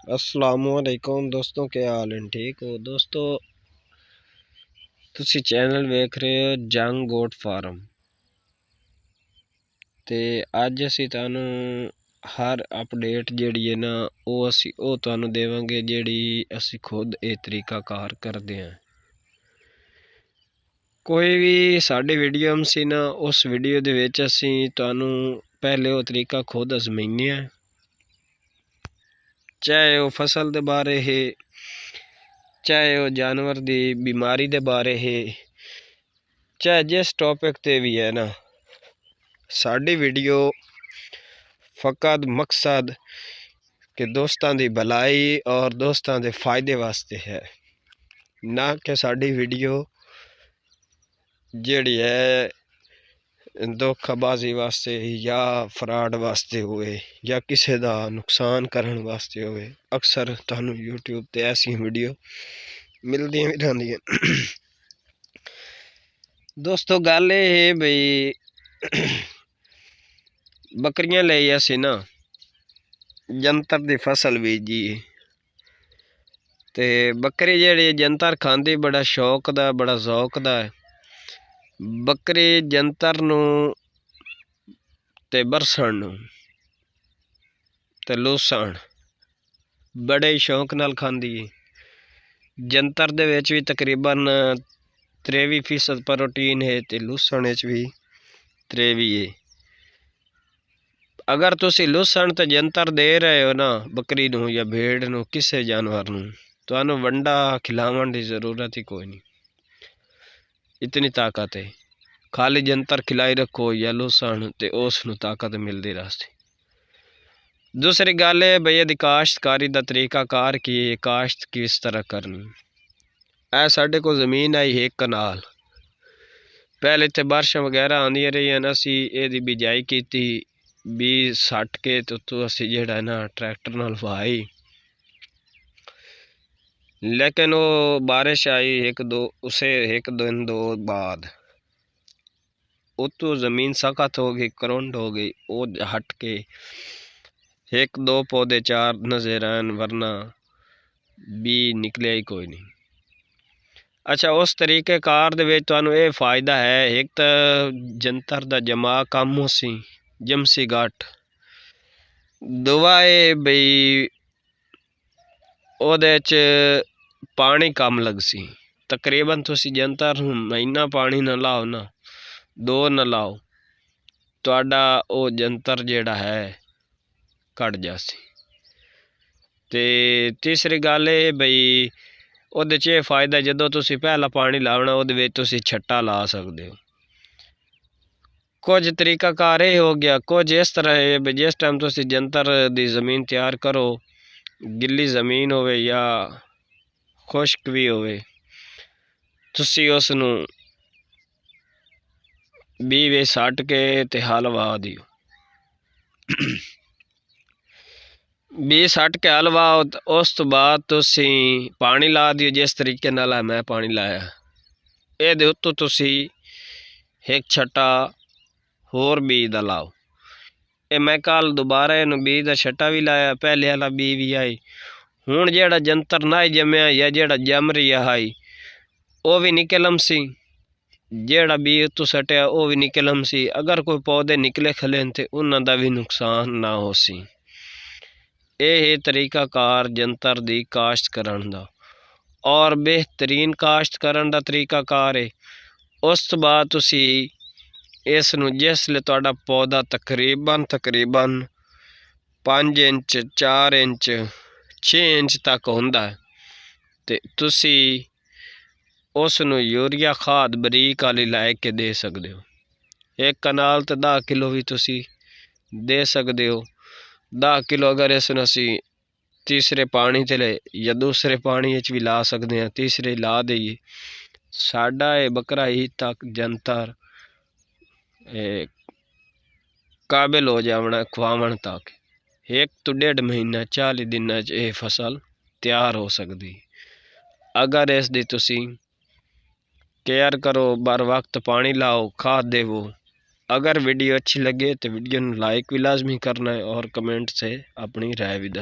अस्सलामुअलैकुम दोस्तों, क्या हाल है? ठीक हो दोस्तों? तुसी चैनल वेख रहे हो जंग गोट फार्म ते अज असी तुहानू हर अपडेट जिहड़ी है ना वो तुहानू देवांगे जिहड़ी असी खुद ये तरीका कार करते हैं। कोई भी साडी वीडियो सी ना उस वीडियो दे विच असी तुहानू पहले वो तरीका खुद आजमाइने हैं, चाहे वो फसल दे बारे है, चाहे वो जानवर दी बीमारी दे बारे है, चाहे जिस टॉपिक ते भी है ना। साडी वीडियो फकत मकसद कि दोस्तां दी भलाई और दोस्तां दे फायदे वास्ते है, ना कि साडी वीडियो जिहड़ी है धोखाबाजी वास्ते या फ्रॉड वास्ते होए या किसी दा नुकसान करन वास्ते होए। अक्सर तुहानू यूट्यूब ते ऐसी वीडियो मिलदियां भी रहंदियां। दोस्तों गल ये है बई बकरियां लई असी ना जंतर दी फसल बीजी ते बकरी जिहड़ी जंतर खांदी बड़ा शौक दा बड़ा जौक दा है। बकरी जंतर नू ते बरसण नू ते लूसण बड़े ही शौक नाल खांदी है। जंतर दे विच भी तकरीबन 23% प्रोटीन है ते लूसण विच भी 23 है। अगर तुसी लूसण ते जंतर दे रहे हो ना बकरी नू या भेड़ नू किसी जानवर नू, तुहानू वंडा खिलावन की जरूरत ही कोई नहीं, इतनी ताकत है। खाली जंतर खिलाई रखो या लूसण ते उस नू ताकत मिलती रास्ते। दूसरी गल है बई यदि काश्तकारी का तरीका कार की काश्त किस तरह करनी। ऐ साडे को जमीन आई एक कनाल, पहले इत्थे बारिशां वगैरह आंदियां रही, असी एदी बिजाई की बीज सट के तो असी जेड़ा ना ट्रैक्टर नाल वाही, लेकिन वो बारिश आई एक दिन दो बाद उतो जमीन सख्त हो गई, करुंड हो गई। वो हट के एक दो पौधे चार नजर आन, वरना बी निकलिया ही कोई नहीं। अच्छा, उस तरीके कार दे विच तुहानू ये फायदा है, एक तो जंतर दा जमा कम हो सी जमसी गट, दुआ है बई ओहदे च पानी कम लग सी। तकरीबन तुसी जंतर महीना पानी ना लाओ ना, दो ना लाओ, तुहाडा वो जंतर जेड़ा है घट जासी। ते तीसरी गल ये बई ओहदे च फायदा जदों तुसी पहला पानी लावना ओहदे विच तुसी छट्टा ला सकदे हो। कुछ तरीका कार ये हो गया, कुछ इस तरह है बई जिस टाइम तुसी जंतर दी जमीन तैयार करो, गिल्ली जमीन होवे या खुश्क भी होवे, तुसी उसनू बी वे सट के ते हल वाह दियो। बी सट के हल वाओ, उस तो बाद तुसी पानी ला दियो जिस तरीके नाल मैं पानी लाया। ये उत्तों तुसी एक छट्टा होर बी दा लाओ। ये मैं कल दोबारा इनू बी दा छट्टा भी लाया, पहले वाला बी भी आई। हुण जेड़ा जंतर ना जमया या जेड़ा जम रहा है वो भी निकलम सी, जेड़ा बी उत्तों सटिया वो भी निकलम सी। अगर कोई पौधे निकले खलेन ते उन्हां दा भी नुकसान ना हो सी। ये तरीका कार जंतर दी काश्त करन दा, और बेहतरीन काश्त करन दा तरीका कार है। उस तो बाद तुसी इस नू जिसले तुहाडा पौधा तकरीबन 5 इंच 4 इंच 6 इंच तक होंदा है ते तुसी उस नू यूरिया खाद बरीक वाली लै के दे सकदे हो। एक कनाल ते 10 किलो भी तुसी दे सकदे हो। 10 किलो अगर इस असी तीसरे पानी ते या दूसरे पानी भी ला सकते हैं, तीसरे ला दईए, साडा ये बकरा ही तक जंतर काबिल हो जावना खुआवन तक। 1 तो 1.5 महीना 40 दिन ये फसल तैयार हो सकती। अगर इस दी तुसी केयर करो, बर वक्त पानी लाओ, खाद देवो। अगर वीडियो अच्छी लगे तो वीडियो लाइक भी लाजमी करना है और कमेंट से अपनी राय भी दस।